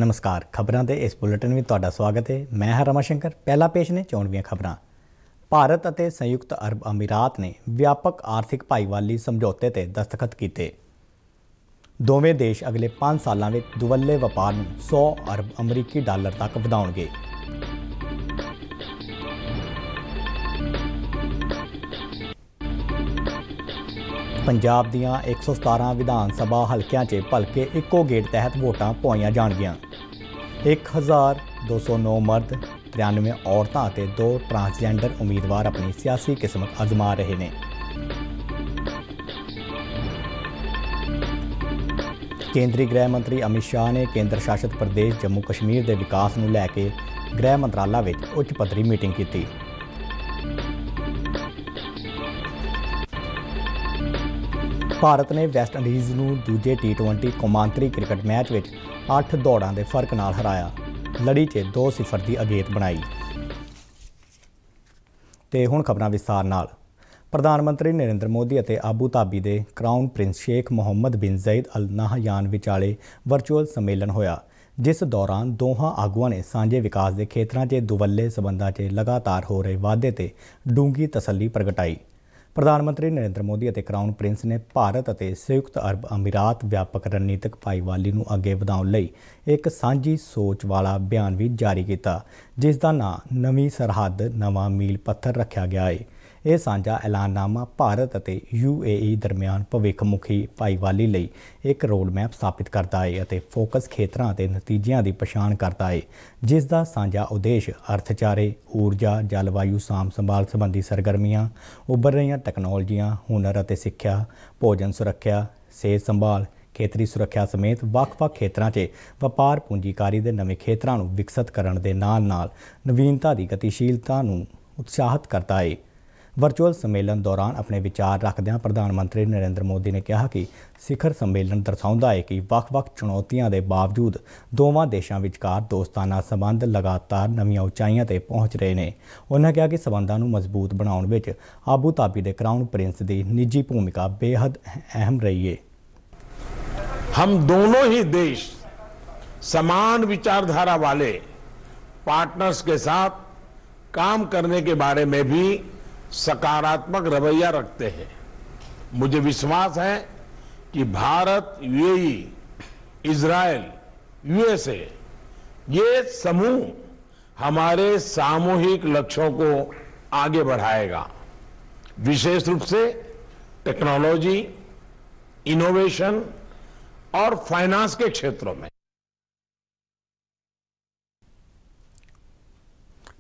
नमस्कार। खबरों के इस बुलेटिन में तुहाडा स्वागत है। मैं हां रमाशंकर। पहला पेश ने चोणवीं खबरां। भारत और संयुक्त अरब अमीरात ने व्यापक आर्थिक भाईवाली समझौते ते दस्तखत किए। दोवें देश अगले 5 सालों में दुवल्ले व्यापार नूं 100 अरब अमरीकी डॉलर तक वधाउणगे। पंजाब दियां 117 विधान सभा हलकियां च भलके इक्को गेड़ तहत वोटां पवाईयां जाणगियां। 1209 मर्द, 93 औरतां ते 2 ट्रांसजेंडर उम्मीदवार अपनी सियासी किस्मत आजमा रहे हैं। केंद्रीय गृह मंत्री अमित शाह ने केंद्र शासित प्रदेश जम्मू कश्मीर के विकास नूं लैके गृह मंत्रालय में उच्च पद्धरी मीटिंग की। भारत ने वैस्ट इंडीज़ नूं दूजे T20 कौमांतरी क्रिकेट मैच में 8 दौड़ां के फर्क नाल हराया। लड़ी च 2-0 की अगेत बनाई। तो हुण खबरां विस्तार नाल। प्रधानमंत्री नरेंद्र मोदी और आबू धाबी के क्राउन प्रिंस शेख मुहम्मद बिन ज़ायद अल नाहयान विचाले वर्चुअल सम्मेलन होया, जिस दौरान दोहां आगुआं ने सांझे विकास के खेत्रों च दुवल्ले संबंधां च लगातार हो रहे वाधे ते डूंगी तसल्ली प्रगटाई। प्रधानमंत्री नरेंद्र मोदी और क्राउन प्रिंस ने भारत और संयुक्त अरब अमीरात व्यापक रणनीतिक भाईवाली नूं अगे वधाउण लई एक सांझी सोच वाला बयान भी जारी किया, जिसका नाम नवीं सरहद नवां मील पत्थर रखा गया है। यह साझा ऐलाननामा भारत और UAE दरमियान भविखमुखी भाईवाली लई एक रोडमैप स्थापित करता है और फोकस खेत्रों के नतीजिਆਂ की पछाण करता है, जिसका साझा उद्देश्य अर्थचारे, ऊर्जा, जलवायु साम संभाल संबंधी सरगर्मियां, उभर रही टैक्नोलॉजियां, हुनर और सिक्ख्या, भोजन सुरक्षा, सेहत संभाल, खेतरी सुरक्षा समेत ਵੱਖ-ਵੱਖ खेत्रों च व्यापार पूंजीकारी के नवे खेत्रों को विकसित करने के नाल-नाल नवीनता की गतिशीलता को उत्साहित करता है। वर्चुअल सम्मेलन दौरान अपने विचार रखदਿਆਂ प्रधानमंत्री नरेंद्र मोदी ने कहा कि शिखर सम्मेलन दर्शाता है कि ਵੱਖ-ਵੱਖ चुनौतियों के बावजूद दोवां देशों विचकार दोस्ताना संबंध लगातार नवीं उचाइयां ते पहुँच रहे हैं। उन्होंने कहा कि संबंधों को मजबूत बनाने विच आबू धाबी के क्राउन प्रिंस की निजी भूमिका बेहद अहम रही है। हम दोनों ही देश समान विचारधारा वाले पार्टनर्स के साथ काम करने के बारे में भी सकारात्मक रवैया रखते हैं। मुझे विश्वास है कि भारत, UAE, इजराइल, USA ये समूह हमारे सामूहिक लक्ष्यों को आगे बढ़ाएगा, विशेष रूप से टेक्नोलॉजी, इनोवेशन और फाइनेंस के क्षेत्रों में।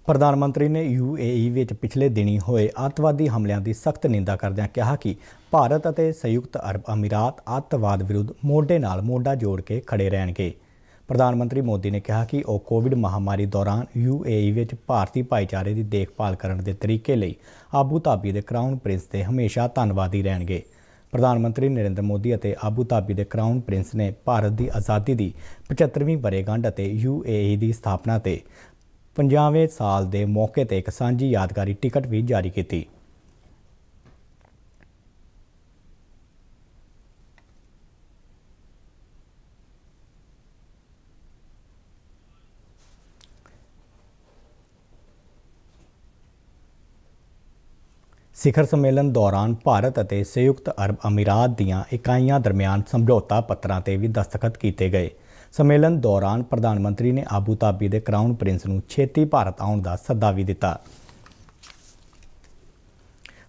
प्रधानमंत्री ने UAE विच पिछले दिनी होए अतवादी हमलों की सख्त निंदा करदਿਆਂ कहा कि भारत और संयुक्त अरब अमीरात अतवाद विरुद्ध मोढे नाल मोढा जोड़ के खड़े रहणगे। प्रधानमंत्री मोदी ने कहा कि वह कोविड महामारी दौरान UAE विच भारतीय भाईचारे की देखभाल करने के तरीके लई आबू धाबी के क्राउन प्रिंस के हमेशा धन्नवादी रहणगे। प्रधानमंत्री नरेंद्र मोदी और आबू धाबी के क्राउन प्रिंस ने भारत की आज़ादी की 75वीं वरेगंढ और UAE की स्थापना के 50वें साल के मौके पर एक सांझी यादगारी टिकट भी जारी की। शिखर सम्मेलन दौरान भारत और संयुक्त अरब अमीरात दीयां इकाइयां दरमियान समझौता पत्रों पर भी दस्तखत किए गए। सम्मेलन दौरान प्रधानमंत्री ने आबू धाबी के क्राउन प्रिंस नूं छेती भारत आउण दा सद्दा भी दिता।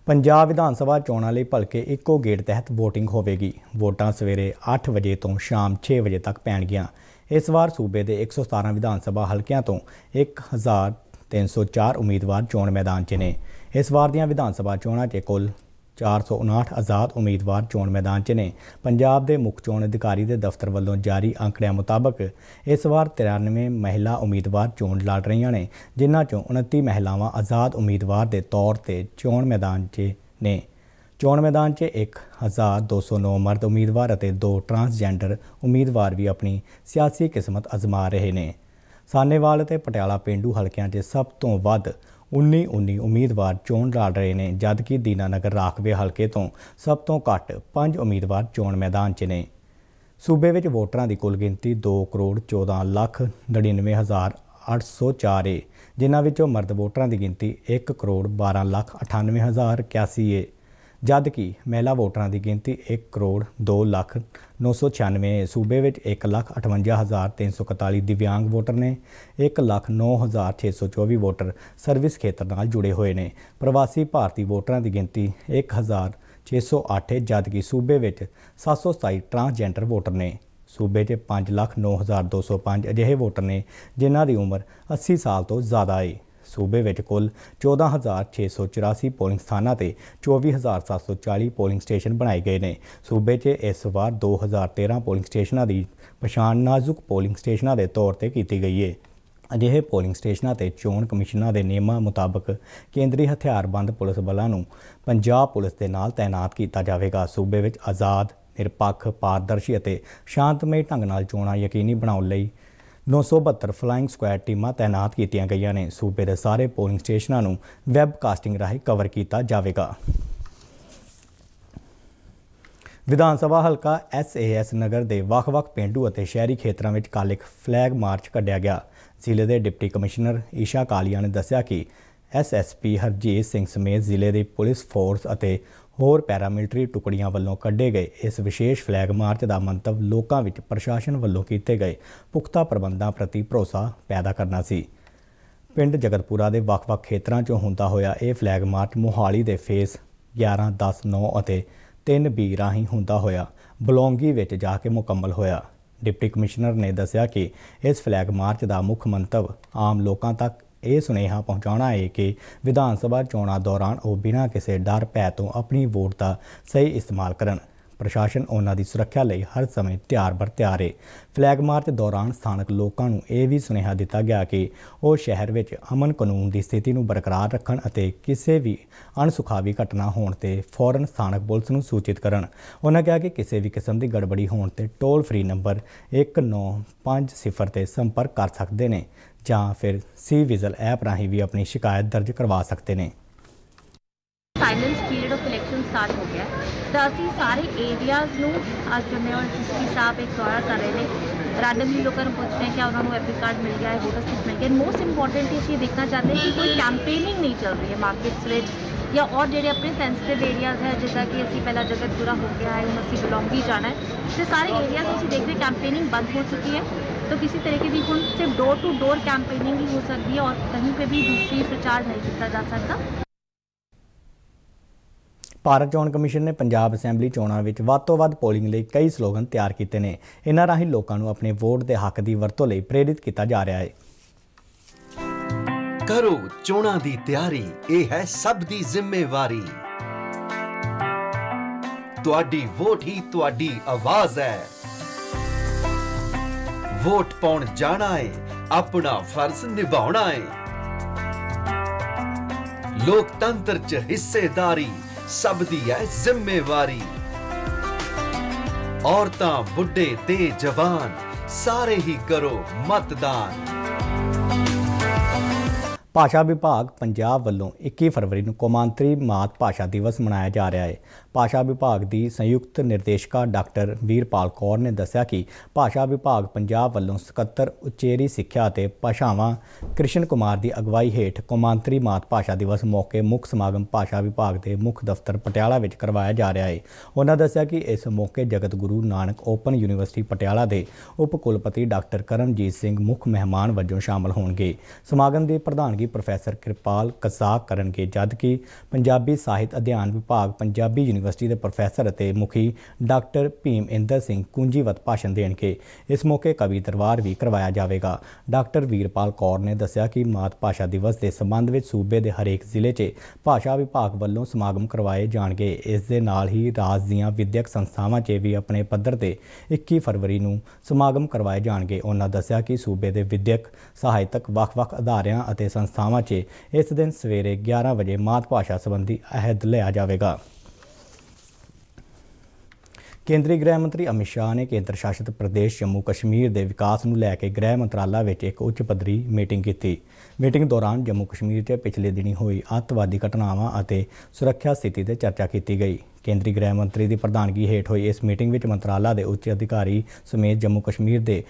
पंजाब विधान सभा चोणां लई भलके इक्को गेड़ तहत वोटिंग होवेगी। वोटां सवेरे 8 बजे तो शाम 6 बजे तक पैणगीਆਂ। इस वार सूबे के 117 विधान सभा हलकियां तो 1304 उम्मीदवार चोण मैदान च ने। इस वार दीयां विधान सभा चोणां च कुल 459 आज़ाद उम्मीदवार चोण मैदान च ने। पंजाब के मुख्य चोण अधिकारी के दफ्तर वालों जारी आंकड़ियां मुताबक इस बार 93 महिला उम्मीदवार चोण लड़ रही ने, जिन्हां चों 29 महिलावां आज़ाद उम्मीदवार के तौर पर चोण मैदान च ने। चोण मैदान च 1209 मर्द उम्मीदवार और 2 ट्रांसजेंडर उम्मीदवार भी अपनी सियासी किस्मत आजमा रहे हैं। सानेवाल ते पटियाला पेंडू हलकियां च सब तो वध 19 उम्मीदवार चोण लड़ रहे हैं, जबकि दीनानगर राखवे हल्के तो सब तो घट 5 उम्मीदवार चोण मैदान च ने। सूबे ਵਿੱਚ ਵੋਟਰਾਂ ਦੀ ਕੁੱਲ ਗਿਣਤੀ 2,14,99,804 ਹੈ, ਜਿਨ੍ਹਾਂ ਵਿੱਚੋਂ ਮਰਦ ਵੋਟਰਾਂ ਦੀ ਗਿਣਤੀ 1,12,98,081 ਹੈ, जबकि महिला वोटरां की गिनती 1,02,0996 है। सूबे में 1,58,341 दिव्यांग वोटर ने, 1,09,624 वोटर सर्विस खेत्र नाल जुड़े हुए हैं। प्रवासी भारतीय वोटरां की गिनती 1,608 है, जबकि सूबे में 727 ट्रांसजेंडर वोटर ने। सूबे 5,09,205 अजिहे वोटर ने जिन्हां की उम्र 80 साल तो ज़्यादा है। सूबे में कुल 14,684 पोलिंग स्थानों से 24,740 पोलिंग स्टेशन बनाए गए हैं। सूबे इस बार 2,013 पोलिंग स्टेशनों की पछाण नाजुक पोलिंग स्टेशनों के तौर पर की गई है। अजिहे पोलिंग स्टेशनों से चोण कमिशनर के नियमों मुताबक केंद्रीय हथियारबंद पुलिस बलों को पंजाब पुलिस के नाल तैनात किया जाएगा। सूबे में आज़ाद, निरपक्ष, पारदर्शी और शांतमई ढंग नाल चोणां यकीनी बनाउण लई 972 फ्लाइंग स्क्वाड टीमां तैनात की गई ने। सूबे के सारे पोलिंग स्टेशनों वैबकास्टिंग राही कवर किया जाएगा। विधान सभा हल्का SAS नगर के ਵੱਖ-ਵੱਖ पेंडू और शहरी खेत्रों में कल एक फ्लैग मार्च कढ़िया गया। जिले के डिप्टी कमिश्नर ईशा कालिया ने दस्सिया कि SSP हरजीत सिंह समेत जिले की पुलिस फोर्स और होर पैरामिलिटरी टुकड़ियां वालों कढ़े गए इस विशेष फ्लैग मार्च का मंतव लोगों में प्रशासन वालों किए गए पुख्ता प्रबंधों प्रति भरोसा पैदा करना सी। पिंड जगतपुरा के ਵੱਖ-ਵੱਖ खेत्रों चों हुंदा होया यह फ्लैग मार्च मोहाली के फेस 11, 10, 9 और 3B राही हुंदा होया बलौंगी विच जाके मुकम्मल होया। डिप्टी कमिश्नर ने दस्सिया कि इस फ्लैग मार्च का मुख्य मंतव आम लोगों तक यह सुनेहा पहुँचाना है कि विधान सभा चोणां दौरान वो बिना किसी डर भै तो अपनी वोट का सही इस्तेमाल करन। प्रशासन उन्हां दी सुरक्षा लई हर समय तैयार बर तैयार है। फ्लैग मार्च दौरान स्थानक लोगों को यह भी सुनेहा दिता गया कि वो शहर में अमन कानून की स्थिति को बरकरार रखन और किसी भी अणसुखावी घटना होने ते फौरन स्थानक पुलिस को सूचित करन। उन्होंने कहा कि किसी भी किस्म की गड़बड़ी होने ते टोल फ्री नंबर 1950 ते संपर्क कर सकते हैं ਜਾਂ ਫਿਰ C-विजिल ऐप राही भी अपनी शिकायत दर्ज करवा सकते हैं। Silence period of election start हो गया तो असी सारे एरियाज़ ਨੂੰ ਅੱਜ ਜਿਵੇਂ SSP ਸਾਹਿਬ एक दौरा कर रहे हैं रैंडमली लोगों को पूछते हैं क्या उन्होंने एपी कार्ड मिल गया है, वोटर स्लिप मिल गया। मोस्ट इंपॉर्टेंट ये देखना चाहते हैं कि कोई कैंपेनिंग नहीं चल रही है मार्केट्स में या और जो अपने सेंसिटिव एरियाज़ है जिदा कि असी पहला जगतपुरा हो गया है, असी बिलोंगी जाना है, तो सारे एरियाज़ असी देख रहे कैंपेनिंग बंद हो चुकी है। तो किसी तरीके की हम सिर्फ डोर टू डोर कैंपेनिंग ही हो सकती है और कहीं पे भी दूसरी प्रचार नहीं किया जा सकता। ਭਾਰਤ ਚੋਣ ਕਮਿਸ਼ਨ ਨੇ ਪੰਜਾਬ ਅਸੈਂਬਲੀ ਚੋਣਾਂ ਵਿੱਚ ਵੱਧ ਤੋਂ ਵੱਧ ਪੋਲਿੰਗ ਲਈ ਕਈ ਸਲੋਗਨ ਤਿਆਰ ਕੀਤੇ ਨੇ। ਇਹਨਾਂ ਰਾਹੀਂ ਲੋਕਾਂ ਨੂੰ ਆਪਣੇ ਵੋਟ ਦੇ ਹੱਕ ਦੀ ਵਰਤੋਂ ਲਈ ਪ੍ਰੇਰਿਤ ਕੀਤਾ ਜਾ ਰਿਹਾ ਹੈ। ਕਰੋ ਚੋਣਾਂ ਦੀ ਤਿਆਰੀ, ਇਹ ਹੈ ਸਭ ਦੀ ਜ਼ਿੰਮੇਵਾਰੀ। ਤੁਹਾਡੀ ਵੋਟ ਹੀ ਤੁਹਾਡੀ ਆਵਾਜ਼ ਹੈ। ਵੋਟ ਪਾਉਣ ਜਾਣਾ ਹੈ, ਆਪਣਾ ਫਰਜ਼ ਨਿਭਾਉਣਾ ਹੈ। ਲੋਕਤੰਤਰ 'ਚ ਹਿੱਸੇਦਾਰੀ ਸਭ ਦੀ ਹੈ ਜ਼ਿੰਮੇਵਾਰੀ। ਔਰਤਾਂ, ਬੁੱਢੇ ਤੇ ਜਵਾਨ ਸਾਰੇ ਹੀ ਕਰੋ ਮਤਦਾਨ। ਭਾਸ਼ਾ ਵਿਭਾਗ ਪੰਜਾਬ ਵੱਲੋਂ 21 ਫਰਵਰੀ ਨੂੰ ਕੌਮਾਂਤਰੀ ਮਾਤ ਭਾਸ਼ਾ ਦਿਵਸ ਮਨਾਇਆ ਜਾ ਰਿਹਾ ਹੈ। ਭਾਸ਼ਾ ਵਿਭਾਗ ਦੀ ਸੰਯੁਕਤ ਨਿਰਦੇਸ਼ਕਾ ਡਾਕਟਰ ਵੀਰਪਾਲ ਕੌਰ ਨੇ ਦੱਸਿਆ ਕਿ ਭਾਸ਼ਾ ਵਿਭਾਗ ਪੰਜਾਬ ਵੱਲੋਂ ਸਕੱਤਰ ਉਚੇਰੀ ਸਿੱਖਿਆ ਅਤੇ ਭਾਸ਼ਾਵਾਂ ਕ੍ਰਿਸ਼ਨ ਕੁਮਾਰ ਦੀ ਅਗਵਾਈ ਹੇਠ ਕੌਮਾਂਤਰੀ ਮਾਤ ਭਾਸ਼ਾ ਦਿਵਸ ਮੌਕੇ ਮੁੱਖ ਸਮਾਗਮ ਭਾਸ਼ਾ ਵਿਭਾਗ ਦੇ ਮੁੱਖ ਦਫ਼ਤਰ ਪਟਿਆਲਾ ਵਿੱਚ ਕਰਵਾਇਆ ਜਾ ਰਿਹਾ ਹੈ। ਉਹਨਾਂ ਦੱਸਿਆ ਕਿ ਇਸ ਮੌਕੇ ਜਗਤ ਗੁਰੂ ਨਾਨਕ ਓਪਨ ਯੂਨੀਵਰਸਿਟੀ ਪਟਿਆਲਾ ਦੇ ਉਪ ਕੁਲਪਤੀ ਡਾਕਟਰ ਕਰਮਜੀਤ ਸਿੰਘ ਮੁੱਖ ਮਹਿਮਾਨ ਵਜੋਂ ਸ਼ਾਮਲ ਹੋਣਗੇ। ਸਮਾਗਮ ਦੀ ਪ੍ਰਧਾਨਗੀ प्रोफैसर कृपाल कसाक करनगे, जबकि पंजाबी साहित्य अध्ययन विभाग पंजाबी यूनीवर्सिटी के प्रोफैसर और मुखी डॉक्टर भीम इंदर सिंह कुंजीवत भाषण देंगे। इस मौके कवि दरबार भी करवाया जाएगा। डॉक्टर वीरपाल कौर ने दस्सिया कि मात भाषा दिवस के संबंध में सूबे के हरेक जिले च भाषा विभाग वालों समागम करवाए जाएंगे। इस दे नाल ही राज दीआं विद्यक संस्थावां च भी अपने पद्धर ते 21 फरवरी नूं समागम करवाए जाएंगे। उन्होंने दस्सिया कि सूबे के विद्यक सहायतक ਵੱਖ-ਵੱਖ ਅਦਾਰਿਆਂ ਅਤੇ संस्थावां च इस दिन सवेरे 11 बजे मात भाषा संबंधी अहद लिया जाएगा। केंद्रीय गृह मंत्री अमित शाह ने केंद्र शासित प्रदेश जम्मू कश्मीर के विकास को लैके गृह मंत्रालय में एक उच्च पद्धरी मीटिंग की। मीटिंग दौरान जम्मू कश्मीर से पिछले दिनी हुई अतवादी घटनावां और सुरक्षा स्थिति से चर्चा की गई। ਕੇਂਦਰੀ ਗ੍ਰਹਿ ਮੰਤਰੀ ਦੀ ਪ੍ਰਧਾਨਗੀ ਹੇਠ ਹੋਈ ਇਸ ਮੀਟਿੰਗ ਵਿੱਚ ਮੰਤਰਾਲਾ ਦੇ ਉੱਚ ਅਧਿਕਾਰੀ ਸਮੇਤ ਜੰਮੂ ਕਸ਼ਮੀਰ ਦੇ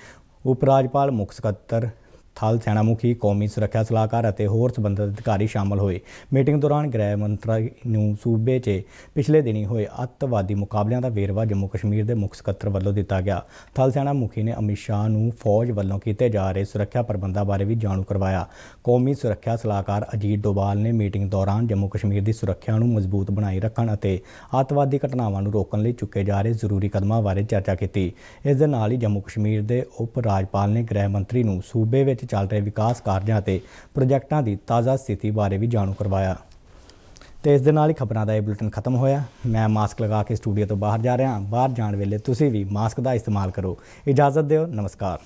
ਉਪ ਰਾਜਪਾਲ, ਮੁੱਖ ਸਕੱਤਰ, ਥਲ ਸੈਨਾ ਮੁਖੀ, ਕੌਮੀ ਸੁਰੱਖਿਆ ਸਲਾਹਕਾਰ ਅਤੇ ਹੋਰ ਸੰਬੰਧਿਤ ਅਧਿਕਾਰੀ ਸ਼ਾਮਲ ਹੋਏ। ਮੀਟਿੰਗ ਦੌਰਾਨ ਗ੍ਰਹਿ ਮੰਤਰੀ ਨੂੰ ਸੂਬੇ 'ਚ ਪਿਛਲੇ ਦਿਨੀ ਹੋਏ ਅੱਤਵਾਦੀ ਮੁਕਾਬਲਿਆਂ ਦਾ ਵੇਰਵਾ ਜੰਮੂ ਕਸ਼ਮੀਰ ਦੇ ਮੁੱਖ ਸਕੱਤਰ ਵੱਲੋਂ ਦਿੱਤਾ ਗਿਆ। ਥਲ ਸੈਨਾ ਮੁਖੀ ਨੇ ਅਮਿਤ ਸ਼ਾਹ ਨੂੰ ਫੌਜ ਵੱਲੋਂ ਕੀਤੇ ਜਾ ਰਹੇ ਸੁਰੱਖਿਆ ਪ੍ਰਬੰਧਾਂ ਬਾਰੇ ਵੀ ਜਾਣੂ ਕਰਵਾਇਆ। ਕੌਮੀ ਸੁਰੱਖਿਆ ਸਲਾਹਕਾਰ ਅਜੀਤ ਡੋਭਾਲ ਨੇ ਮੀਟਿੰਗ ਦੌਰਾਨ ਜੰਮੂ ਕਸ਼ਮੀਰ ਦੀ ਸੁਰੱਖਿਆ ਨੂੰ ਮਜ਼ਬੂਤ ਬਣਾਈ ਰੱਖਣ ਅਤੇ ਅੱਤਵਾਦੀ ਘਟਨਾਵਾਂ ਨੂੰ ਰੋਕਣ ਲਈ ਚੁੱਕੇ ਜਾ ਰਹੇ ਜ਼ਰੂਰੀ ਕਦਮਾਂ ਬਾਰੇ ਚਰਚਾ ਕੀਤੀ। ਇਸ ਦੇ ਨਾਲ ਹੀ ਜੰਮੂ ਕਸ਼ਮੀਰ ਦੇ ਉਪ ਰਾਜਪਾਲ ਨੇ ਗ੍ਰਹਿ ਮੰਤਰੀ ਨੂੰ ਸੂਬੇ ਵਿੱਚ ਚੱਲ ਰਹੇ ਵਿਕਾਸ ਕਾਰਜਾਂ ਅਤੇ ਪ੍ਰੋਜੈਕਟਾਂ ਦੀ ਤਾਜ਼ਾ ਸਥਿਤੀ ਬਾਰੇ ਵੀ ਜਾਣੂ ਕਰਵਾਇਆ। ਤੇ ਇਸ ਦੇ ਨਾਲ ਹੀ ਖਬਰਾਂ ਦਾ ਇਹ ਬੁਲੇਟਿਨ ਖਤਮ ਹੋਇਆ। ਮੈਂ ਮਾਸਕ ਲਗਾ ਕੇ ਸਟੂਡੀਓ ਤੋਂ ਬਾਹਰ ਜਾ ਰਿਹਾ ਹਾਂ। ਬਾਹਰ ਜਾਣ ਵੇਲੇ ਤੁਸੀਂ ਵੀ ਮਾਸਕ ਦਾ ਇਸਤੇਮਾਲ ਕਰੋ। ਇਜਾਜ਼ਤ ਦਿਓ। ਨਮਸਕਾਰ।